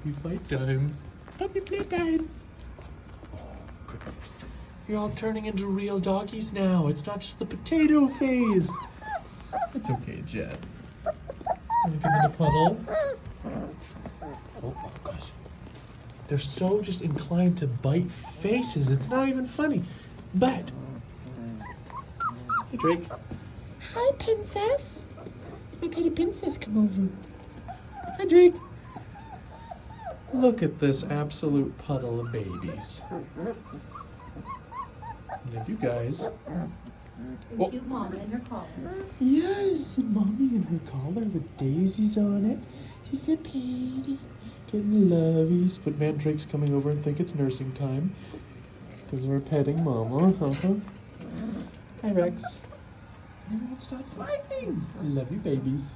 puppy fight time. Puppy play times. Oh, goodness. You're all turning into real doggies now. It's not just the potato phase. It's okay, Jet. Wanna give me the puddle? Oh, gosh. They're so just inclined to bite faces. It's not even funny. But, hey, Drake. Hi, princess. My petty princess, come over. Hi, Drake. Look at this absolute puddle of babies. And if you guys... There's cute mama in her collar. Yes, mommy in her collar with daisies on it. She's so pretty. Getting lovies. But Mandrake's coming over and think it's nursing time. Because we're petting mama. Hi, Rex. They won't stop fighting. I love you, babies.